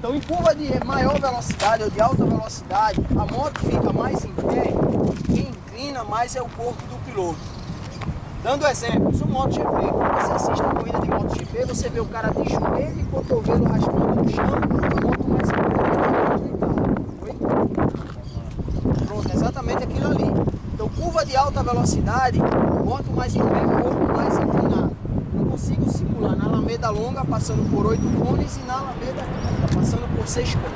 Então, em curva de maior velocidade ou de alta velocidade, a moto fica mais em pé, quem inclina mais é o corpo do piloto. Dando exemplo, se o MotoGP, quando você assiste a corrida de MotoGP, você vê o cara de joelho e cotovelo raspando no chão, a moto mais inclinada. Pronto, exatamente aquilo ali. Então, curva de alta velocidade, moto mais em pé, corpo mais inclinado. Eu consigo simular na Alameda longa, passando por 8 cones, e na Alameda curta, passando por 6 cones.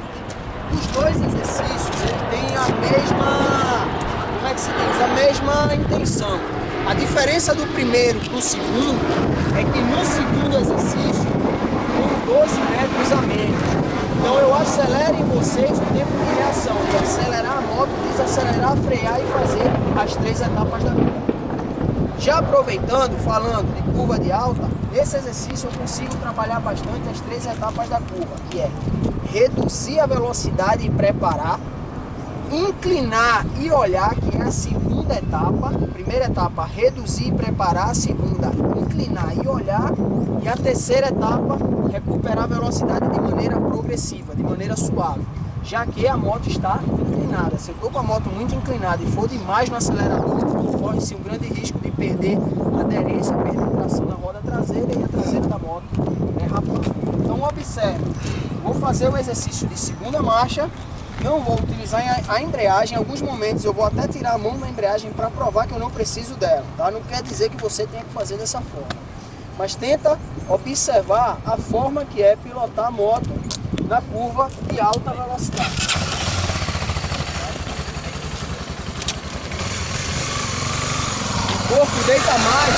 Os dois exercícios, ele tem a mesma, como é que se diz, a mesma intenção. A diferença do primeiro para o segundo é que no segundo exercício tem 12 metros a menos. Então eu acelero em vocês o tempo de reação, de acelerar a moto, desacelerar, frear e fazer as 3 etapas da curva. Já aproveitando, falando de curva de alta, nesse exercício eu consigo trabalhar bastante as 3 etapas da curva, que é reduzir a velocidade e preparar, inclinar e olhar, que é a segunda etapa. Primeira etapa, reduzir e preparar. A segunda, inclinar e olhar. E a terceira etapa, recuperar a velocidade de maneira progressiva, de maneira suave, já que a moto está inclinada. Se eu estou com a moto muito inclinada e for demais no acelerador, corre-se um grande risco de perder aderência, perder tração na roda traseira, e a traseira da moto é rapar. Então observe, vou fazer o exercício de segunda marcha. Não vou utilizar a embreagem. Em alguns momentos eu vou até tirar a mão da embreagem para provar que eu não preciso dela, tá? Não quer dizer que você tenha que fazer dessa forma, mas tenta observar a forma que é pilotar a moto na curva de alta velocidade. O corpo deita mais.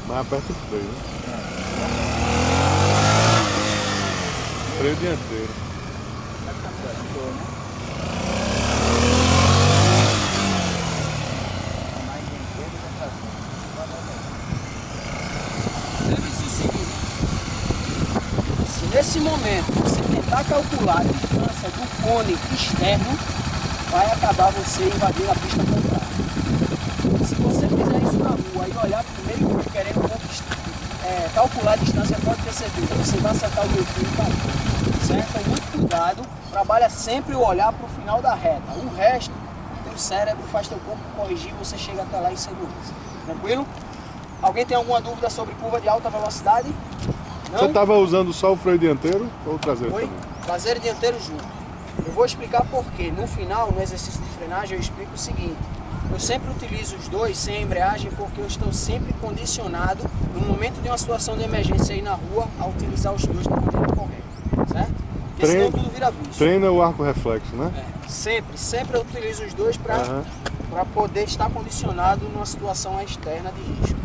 Mas aperta o freio, né? Freio dianteiro. Lembre-se o seguinte: se nesse momento você tentar calcular a distância do cone externo, vai acabar você invadindo a pista contrária. Se você fizer isso na rua e olhar primeiro querendo calcular a distância, pode ter certeza, você vai acertar o meu fio e cair. Certo? Então, muito cuidado, trabalha sempre o olhar para o final da reta. O resto, teu cérebro faz teu corpo corrigir, você chega até lá em segurança. Tranquilo? Alguém tem alguma dúvida sobre curva de alta velocidade? Não? Você estava usando só o freio dianteiro ou o traseiro também? Traseiro e dianteiro junto. Eu vou explicar por quê. No final, no exercício de frenagem, eu explico o seguinte: eu sempre utilizo os dois sem embreagem porque eu estou sempre condicionado, no momento de uma situação de emergência aí na rua, a utilizar os dois da maneira correta, certo? Porque senão tudo vira vício. Treina o arco reflexo, né? Sempre eu utilizo os dois para poder estar condicionado numa situação externa de risco.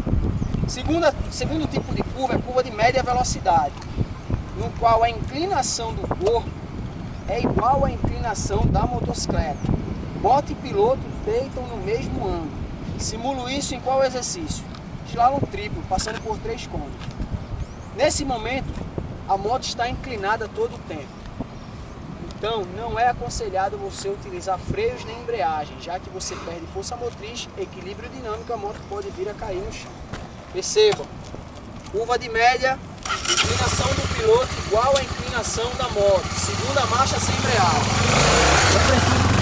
Segundo tipo de curva é curva de média velocidade, no qual a inclinação do corpo é igual à inclinação da motocicleta. Moto e piloto deitam no mesmo ângulo. Simulo isso em qual exercício? Slalom triplo, passando por 3 cones. Nesse momento, a moto está inclinada todo o tempo. Então, não é aconselhado você utilizar freios nem embreagem, já que você perde força motriz, equilíbrio dinâmico, a moto pode vir a cair no chão. Percebam, curva de média, inclinação do piloto igual à inclinação da moto. Segunda marcha sem embreagem. Eu preciso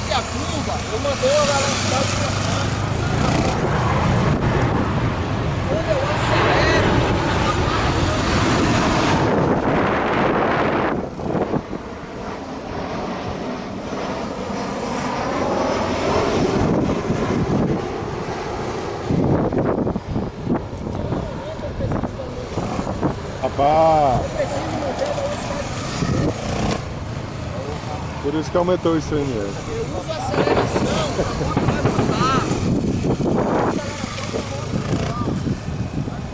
a curva, eu mandei a velocidade constante. Quando eu acelero, rapaz, eu preciso manter a velocidade. por isso que aumentou o ICMS. Eu uso a aceleração para a moto levantar.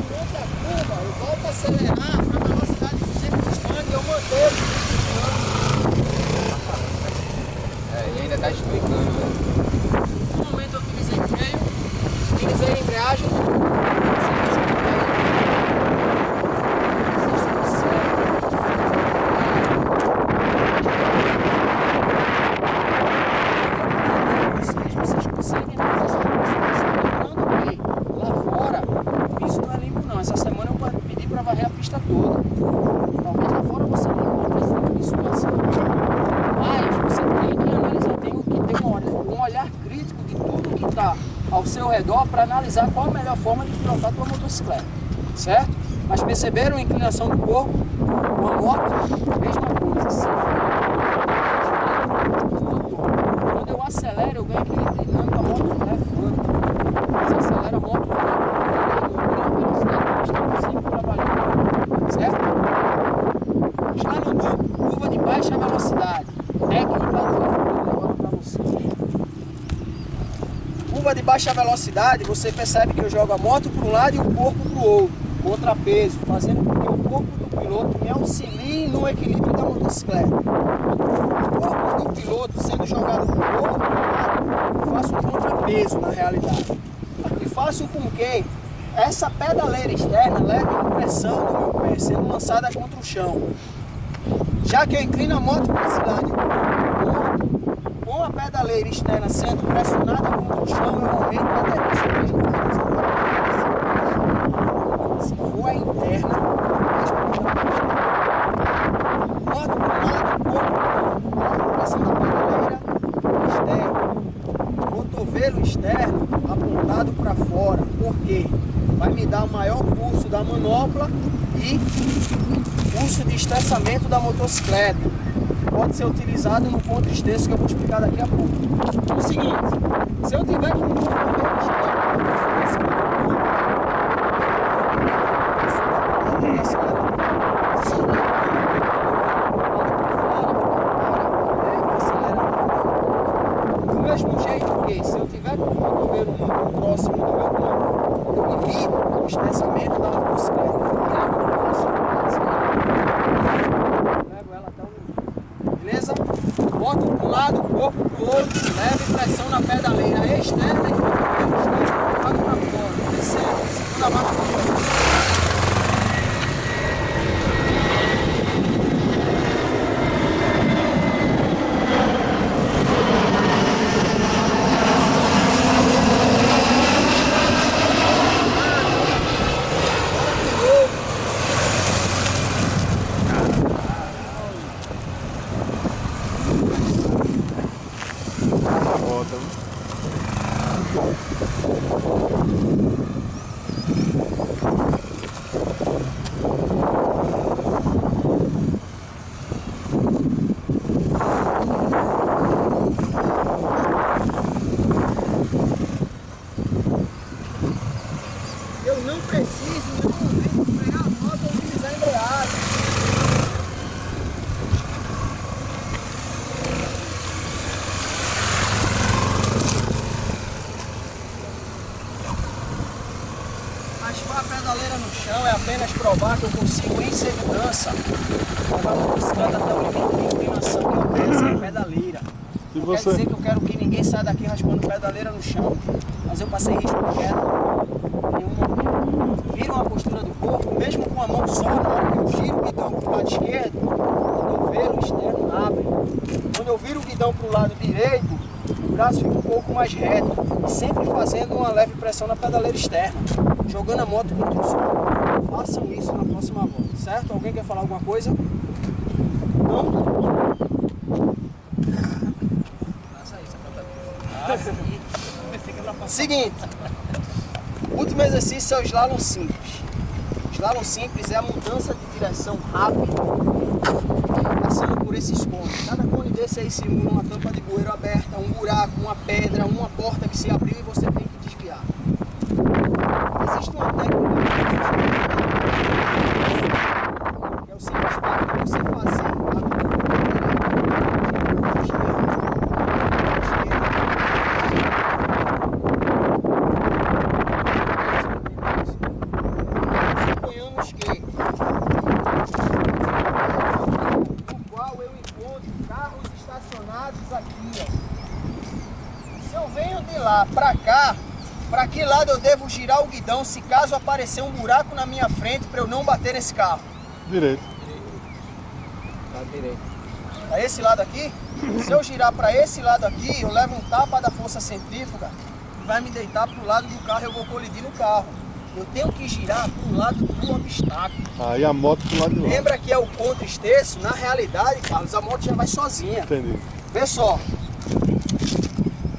Durante a curva, eu volto a acelerar para a velocidade de 200 distante e eu mantenho. E ainda está explicando. No momento eu utilizei freio, utilizei embreagem. Vocês conseguem fazer essa lembrando que lá fora o piso não é limpo não. Essa semana eu pedi para varrer a pista toda. Talvez lá fora você não encontre esse tipo de situação. Mas você tem que analisar, tem que ter um olhar crítico de tudo que está ao seu redor para analisar qual a melhor forma de pilotar a tua motocicleta, certo? Mas perceberam a inclinação do corpo? Uma moto, mesma coisa, sem freio. Quando eu acelero, eu ganho equilíbrio dinâmico, a moto levanta. Você acelera a moto, a velocidade que está sempre trabalhando, certo? Já no duplo, curva de baixa velocidade. Técnica do agora para você. Curva de baixa velocidade, você percebe que eu jogo a moto para um lado e o corpo para o outro, contrapeso, fazendo com que o corpo do piloto me auxilie no equilíbrio da motocicleta. O corpo do piloto sendo jogado para o outro lado, eu faço um contrapeso na realidade. E faço com que essa pedaleira externa leve a pressão do meu pé, sendo lançada contra o chão. Já que eu inclino a moto para esse lado, com a pedaleira externa sendo pressionada contra o chão, eu aumento a aderência. Se for a interna, moto para o lado, corpo, pressão da pedaleira externa, cotovelo externo apontado para fora, porque vai me dar o maior pulso da manopla e pulso de estressamento da motocicleta. Pode ser utilizado no ponto extenso que eu vou explicar daqui a pouco. É o seguinte, se eu tiver que do mesmo jeito que se eu tiver com o cotovelo muito próximo do meu corpo, eu divido o estressamento da motocicleta. Beleza? Boto para um lado, corpo para o outro, leve pressão na pedaleira externa e cotovelo externo para fora. Descendo, segunda marcha para fora. Eu não preciso, no momento, frear a moto ou utilizar a embreagem. Raspar a pedaleira no chão é apenas provar que eu consigo, em segurança, levar a motocicleta até o limite de inclinação que eu desço a pedaleira. Não quer dizer que eu quero que ninguém saia daqui raspando pedaleira no chão, mas eu passei risco de queda. Vira uma postura do corpo, mesmo com a mão só, na hora que eu giro o guidão para o lado esquerdo, o cotovelo externo abre. Quando eu viro o guidão para o lado direito, o braço fica um pouco mais reto, e sempre fazendo uma leve pressão na pedaleira externa, jogando a moto contra o solo. Façam isso na próxima volta, certo? Alguém quer falar alguma coisa? Não? Faça isso, Seguinte. Último exercício é o slalom simples. O slalom simples é a mudança de direção rápida, passando por esses cones. Cada cone desse aí simula uma tampa de bueiro aberta, um buraco, uma pedra, uma porta que se abriu e você tem que desviar. Existe uma técnica que é o simples fato de você fazer a Se eu venho de lá pra cá, pra que lado eu devo girar o guidão se caso aparecer um buraco na minha frente pra eu não bater nesse carro? Direito. Tá direito. Pra esse lado aqui? Se eu girar pra esse lado aqui, eu levo um tapa da força centrífuga e vai me deitar pro lado do carro e eu vou colidir no carro. Eu tenho que girar pro lado do obstáculo. Aí a moto pro lado de lá. Lembra que é o contra-esteço? Na realidade, Carlos, a moto já vai sozinha. Entendi. Vê só.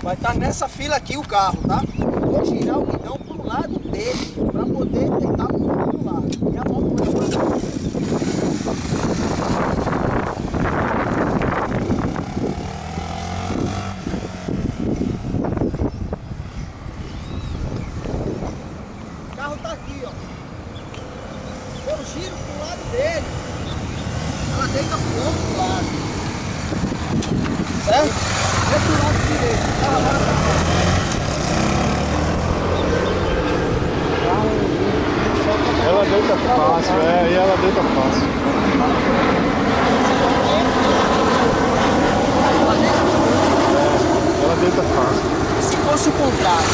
Vai estar nessa fila aqui o carro, tá? Eu vou girar o guidão pro lado dele, pra poder deitar pro outro lado. E a moto vai sozinha. O carro tá aqui, ó. Eu giro pro lado dele. Ela deita pro outro lado. Certo? Esse é o lado direito. Tá, agora pra cá. Ela deita fácil, e ela deita fácil. Ela deita fácil. E se fosse o contrário?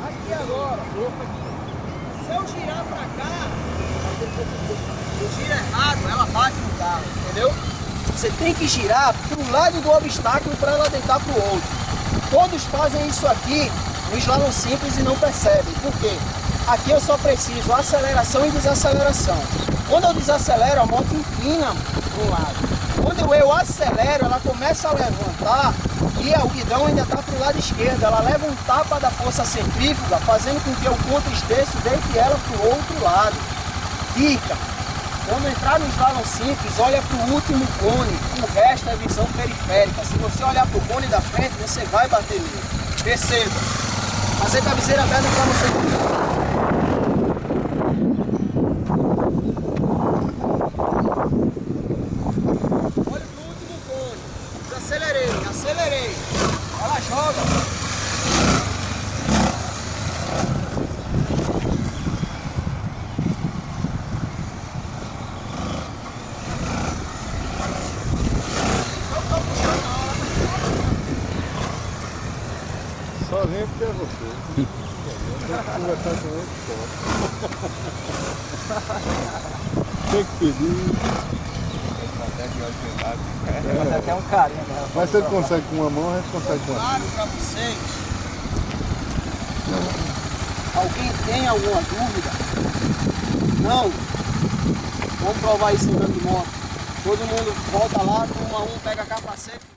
Aqui agora. Se eu girar pra cá, eu giro errado, ela bate no carro, entendeu? Você tem que girar pro lado do obstáculo para ela deitar pro outro. Todos fazem isso aqui no slalom simples e não percebem. Por quê? Aqui eu só preciso aceleração e desaceleração. Quando eu desacelero, a moto inclina para um lado. Quando eu acelero, ela começa a levantar e o guidão ainda está para o lado esquerdo. Ela leva um tapa da força centrífuga, fazendo com que o contra-esteço deite ela para o outro lado. Dica: quando entrar no slalom simples, olha para o último cone, o resto é visão periférica. Se você olhar para o cone da frente, você vai bater nele. Perceba, fazer cabeceira aberta para você. Acelerei. Ela joga. Sozinho porque é você. Eu tenho que conversar com ele só. Tem que pedir. Mas até um carinho, né? Mas se ele consegue com uma mão, a gente consegue com outra. Claro para vocês. Alguém tem alguma dúvida? Não. Vamos provar isso andando de moto. Todo mundo volta lá, turma 1 pega capacete.